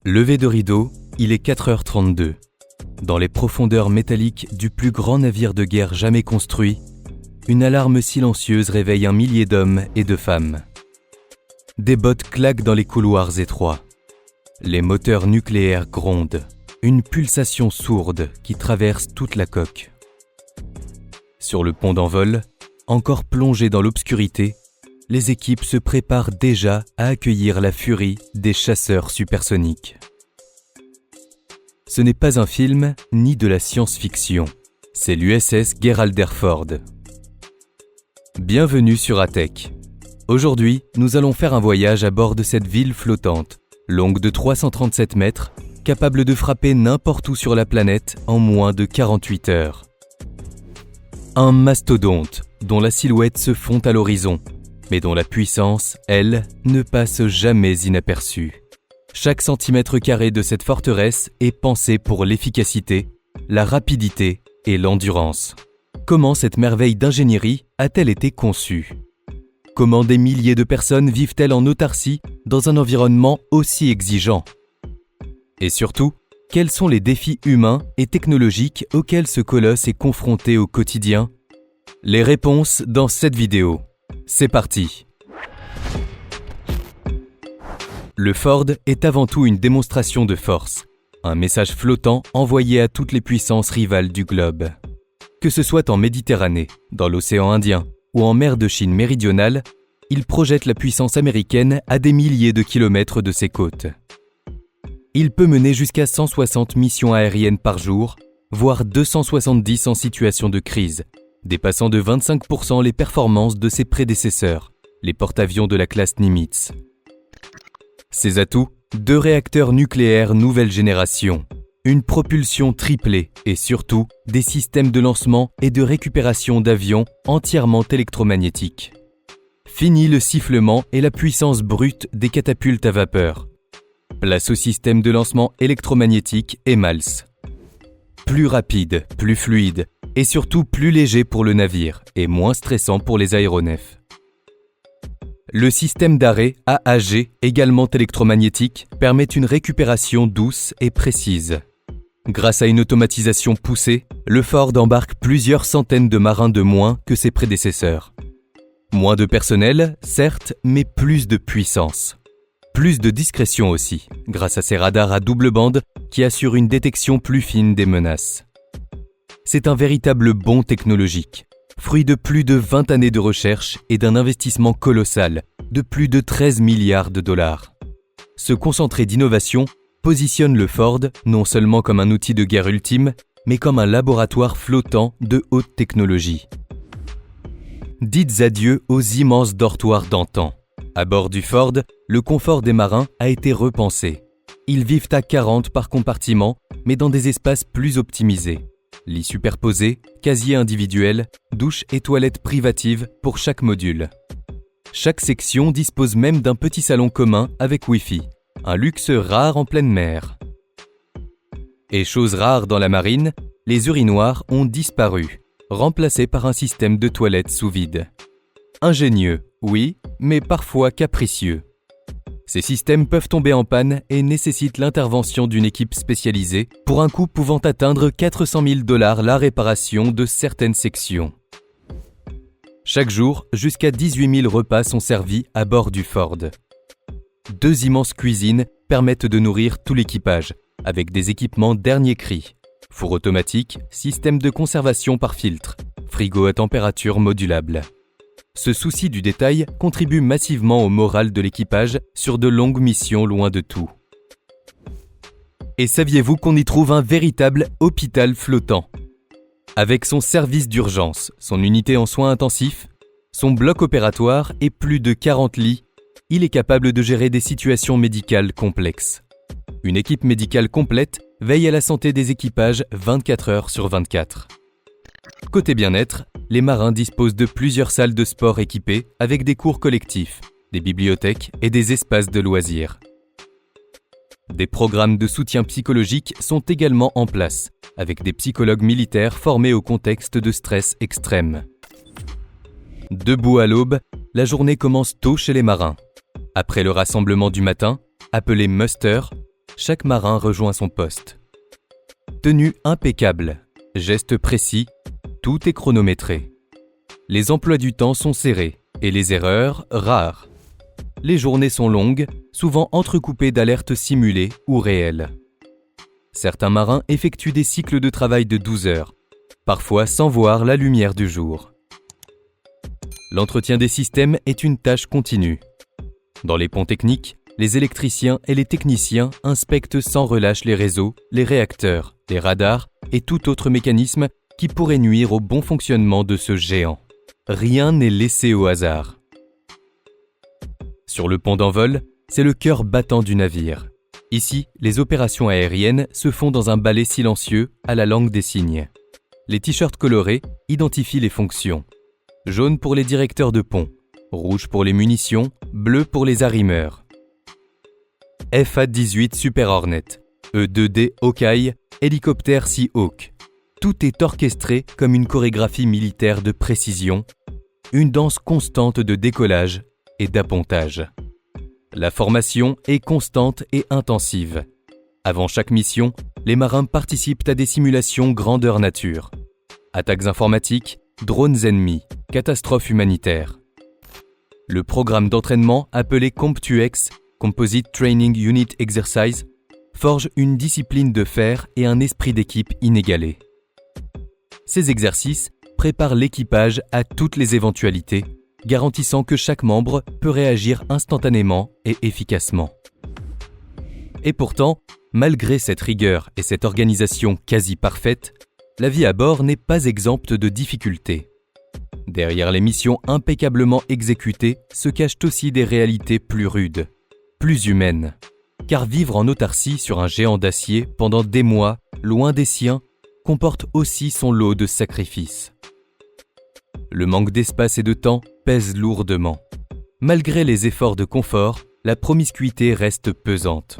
Levé de rideau, il est 4h32. Dans les profondeurs métalliques du plus grand navire de guerre jamais construit, une alarme silencieuse réveille un millier d'hommes et de femmes. Des bottes claquent dans les couloirs étroits. Les moteurs nucléaires grondent, une pulsation sourde qui traverse toute la coque. Sur le pont d'envol, encore plongé dans l'obscurité, les équipes se préparent déjà à accueillir la furie des chasseurs supersoniques. Ce n'est pas un film ni de la science-fiction, c'est l'USS Gerald R. Ford. Bienvenue sur ATEC. Aujourd'hui, nous allons faire un voyage à bord de cette ville flottante, longue de 337 mètres, capable de frapper n'importe où sur la planète en moins de 48 heures. Un mastodonte dont la silhouette se fond à l'horizon, mais dont la puissance, elle, ne passe jamais inaperçue. Chaque centimètre carré de cette forteresse est pensé pour l'efficacité, la rapidité et l'endurance. Comment cette merveille d'ingénierie a-t-elle été conçue ? Comment des milliers de personnes vivent-elles en autarcie dans un environnement aussi exigeant ? Et surtout, quels sont les défis humains et technologiques auxquels ce colosse est confronté au quotidien ? Les réponses dans cette vidéo. C'est parti. Le Ford est avant tout une démonstration de force, un message flottant envoyé à toutes les puissances rivales du globe. Que ce soit en Méditerranée, dans l'océan Indien ou en mer de Chine méridionale, il projette la puissance américaine à des milliers de kilomètres de ses côtes. Il peut mener jusqu'à 160 missions aériennes par jour, voire 270 en situation de crise, dépassant de 25% les performances de ses prédécesseurs, les porte-avions de la classe Nimitz. Ses atouts, 2 réacteurs nucléaires nouvelle génération, une propulsion triplée et surtout des systèmes de lancement et de récupération d'avions entièrement électromagnétiques. Fini le sifflement et la puissance brute des catapultes à vapeur. Place au système de lancement électromagnétique EMALS. Plus rapide, plus fluide et surtout plus léger pour le navire et moins stressant pour les aéronefs. Le système d'arrêt AAG, également électromagnétique, permet une récupération douce et précise. Grâce à une automatisation poussée, le Ford embarque plusieurs centaines de marins de moins que ses prédécesseurs. Moins de personnel, certes, mais plus de puissance. Plus de discrétion aussi, grâce à ses radars à double bande qui assurent une détection plus fine des menaces. C'est un véritable bond technologique, fruit de plus de 20 années de recherche et d'un investissement colossal de plus de 13 milliards de dollars. Ce concentré d'innovation positionne le Ford non seulement comme un outil de guerre ultime, mais comme un laboratoire flottant de haute technologie. Dites adieu aux immenses dortoirs d'antan. À bord du Ford, le confort des marins a été repensé. Ils vivent à 40 par compartiment, mais dans des espaces plus optimisés. Lits superposés, casiers individuels, douches et toilettes privatives pour chaque module. Chaque section dispose même d'un petit salon commun avec Wi-Fi, un luxe rare en pleine mer. Et chose rare dans la marine, les urinoirs ont disparu, remplacés par un système de toilettes sous vide. Ingénieux, oui, mais parfois capricieux. Ces systèmes peuvent tomber en panne et nécessitent l'intervention d'une équipe spécialisée pour un coût pouvant atteindre 400 000 $ la réparation de certaines sections. Chaque jour, jusqu'à 18 000 repas sont servis à bord du Ford. 2 immenses cuisines permettent de nourrir tout l'équipage, avec des équipements dernier cri. Four automatique, système de conservation par filtre, frigo à température modulable. Ce souci du détail contribue massivement au moral de l'équipage sur de longues missions loin de tout. Et saviez-vous qu'on y trouve un véritable hôpital flottant ? Avec son service d'urgence, son unité en soins intensifs, son bloc opératoire et plus de 40 lits, il est capable de gérer des situations médicales complexes. Une équipe médicale complète veille à la santé des équipages 24 heures sur 24. Côté bien-être, les marins disposent de plusieurs salles de sport équipées avec des cours collectifs, des bibliothèques et des espaces de loisirs. Des programmes de soutien psychologique sont également en place, avec des psychologues militaires formés au contexte de stress extrême. Debout à l'aube, la journée commence tôt chez les marins. Après le rassemblement du matin, appelé muster, chaque marin rejoint son poste. Tenue impeccable, gestes précis, tout est chronométré. Les emplois du temps sont serrés et les erreurs rares. Les journées sont longues, souvent entrecoupées d'alertes simulées ou réelles. Certains marins effectuent des cycles de travail de 12 heures, parfois sans voir la lumière du jour. L'entretien des systèmes est une tâche continue. Dans les ponts techniques, les électriciens et les techniciens inspectent sans relâche les réseaux, les réacteurs, les radars et tout autre mécanisme qui pourrait nuire au bon fonctionnement de ce géant. Rien n'est laissé au hasard. Sur le pont d'envol, c'est le cœur battant du navire. Ici, les opérations aériennes se font dans un ballet silencieux à la langue des signes. Les t-shirts colorés identifient les fonctions. Jaune pour les directeurs de pont, rouge pour les munitions, bleu pour les arrimeurs. FA-18 Super Hornet, E-2D Hawkeye, hélicoptère Sea-Hawk. Tout est orchestré comme une chorégraphie militaire de précision, une danse constante de décollage et d'appontage. La formation est constante et intensive. Avant chaque mission, les marins participent à des simulations grandeur nature. Attaques informatiques, drones ennemis, catastrophes humanitaires. Le programme d'entraînement appelé CompTUEX, Composite Training Unit Exercise, forge une discipline de fer et un esprit d'équipe inégalé. Ces exercices préparent l'équipage à toutes les éventualités, garantissant que chaque membre peut réagir instantanément et efficacement. Et pourtant, malgré cette rigueur et cette organisation quasi parfaite, la vie à bord n'est pas exempte de difficultés. Derrière les missions impeccablement exécutées se cachent aussi des réalités plus rudes, plus humaines. Car vivre en autarcie sur un géant d'acier pendant des mois, loin des siens, comporte aussi son lot de sacrifices. Le manque d'espace et de temps pèse lourdement. Malgré les efforts de confort, la promiscuité reste pesante.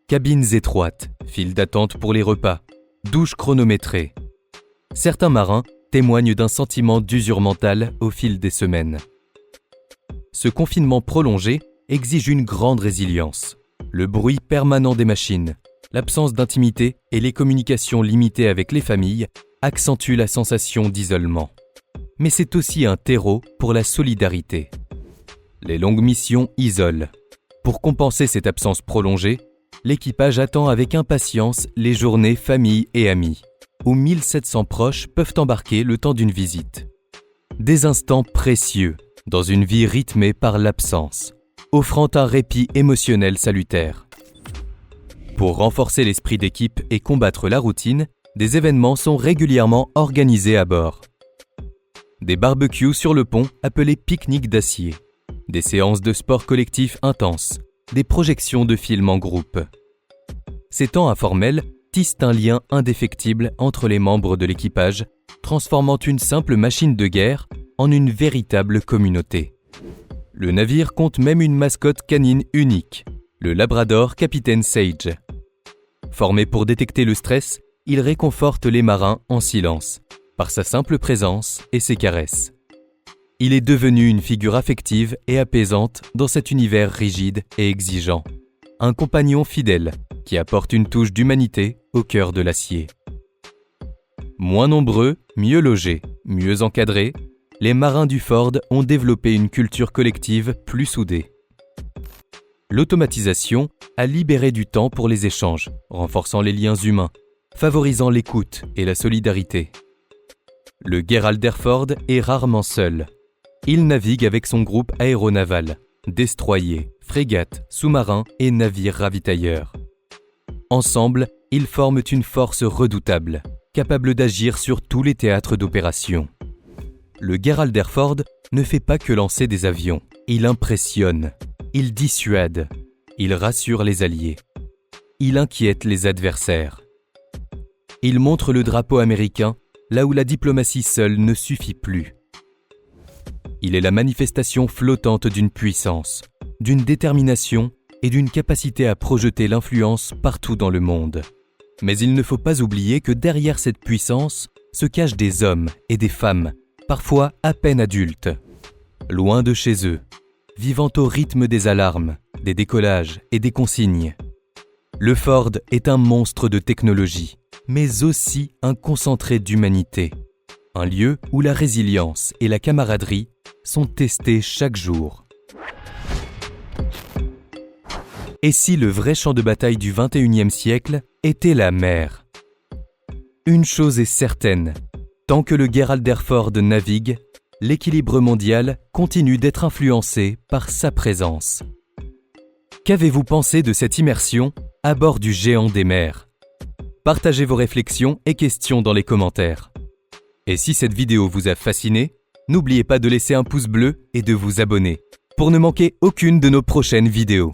Cabines étroites, files d'attente pour les repas, douches chronométrées. Certains marins témoignent d'un sentiment d'usure mentale au fil des semaines. Ce confinement prolongé exige une grande résilience. Le bruit permanent des machines, l'absence d'intimité et les communications limitées avec les familles accentuent la sensation d'isolement. Mais c'est aussi un terreau pour la solidarité. Les longues missions isolent. Pour compenser cette absence prolongée, l'équipage attend avec impatience les journées famille et amis, où 1700 proches peuvent embarquer le temps d'une visite. Des instants précieux dans une vie rythmée par l'absence, offrant un répit émotionnel salutaire. Pour renforcer l'esprit d'équipe et combattre la routine, des événements sont régulièrement organisés à bord. Des barbecues sur le pont appelés pique-niques d'acier, des séances de sport collectif intenses, des projections de films en groupe. Ces temps informels tissent un lien indéfectible entre les membres de l'équipage, transformant une simple machine de guerre en une véritable communauté. Le navire compte même une mascotte canine unique, le Labrador Capitaine Sage. Formé pour détecter le stress, il réconforte les marins en silence, par sa simple présence et ses caresses. Il est devenu une figure affective et apaisante dans cet univers rigide et exigeant. Un compagnon fidèle qui apporte une touche d'humanité au cœur de l'acier. Moins nombreux, mieux logés, mieux encadrés, les marins du Ford ont développé une culture collective plus soudée. L'automatisation a libéré du temps pour les échanges, renforçant les liens humains, favorisant l'écoute et la solidarité. Le Gerald Ford est rarement seul. Il navigue avec son groupe aéronaval, destroyers, frégates, sous-marins et navires ravitailleurs. Ensemble, ils forment une force redoutable, capable d'agir sur tous les théâtres d'opération. Le Gerald Ford ne fait pas que lancer des avions, il impressionne, il dissuade, il rassure les alliés, il inquiète les adversaires. Il montre le drapeau américain là où la diplomatie seule ne suffit plus. Il est la manifestation flottante d'une puissance, d'une détermination et d'une capacité à projeter l'influence partout dans le monde. Mais il ne faut pas oublier que derrière cette puissance se cachent des hommes et des femmes, parfois à peine adultes, loin de chez eux, vivant au rythme des alarmes, des décollages et des consignes. Le Ford est un monstre de technologie, mais aussi un concentré d'humanité. Un lieu où la résilience et la camaraderie sont testées chaque jour. Et si le vrai champ de bataille du XXIe siècle était la mer? Une chose est certaine, tant que le Geralder Ford navigue, l'équilibre mondial continue d'être influencé par sa présence. Qu'avez-vous pensé de cette immersion à bord du géant des mers? Partagez vos réflexions et questions dans les commentaires. Et si cette vidéo vous a fasciné, n'oubliez pas de laisser un pouce bleu et de vous abonner pour ne manquer aucune de nos prochaines vidéos.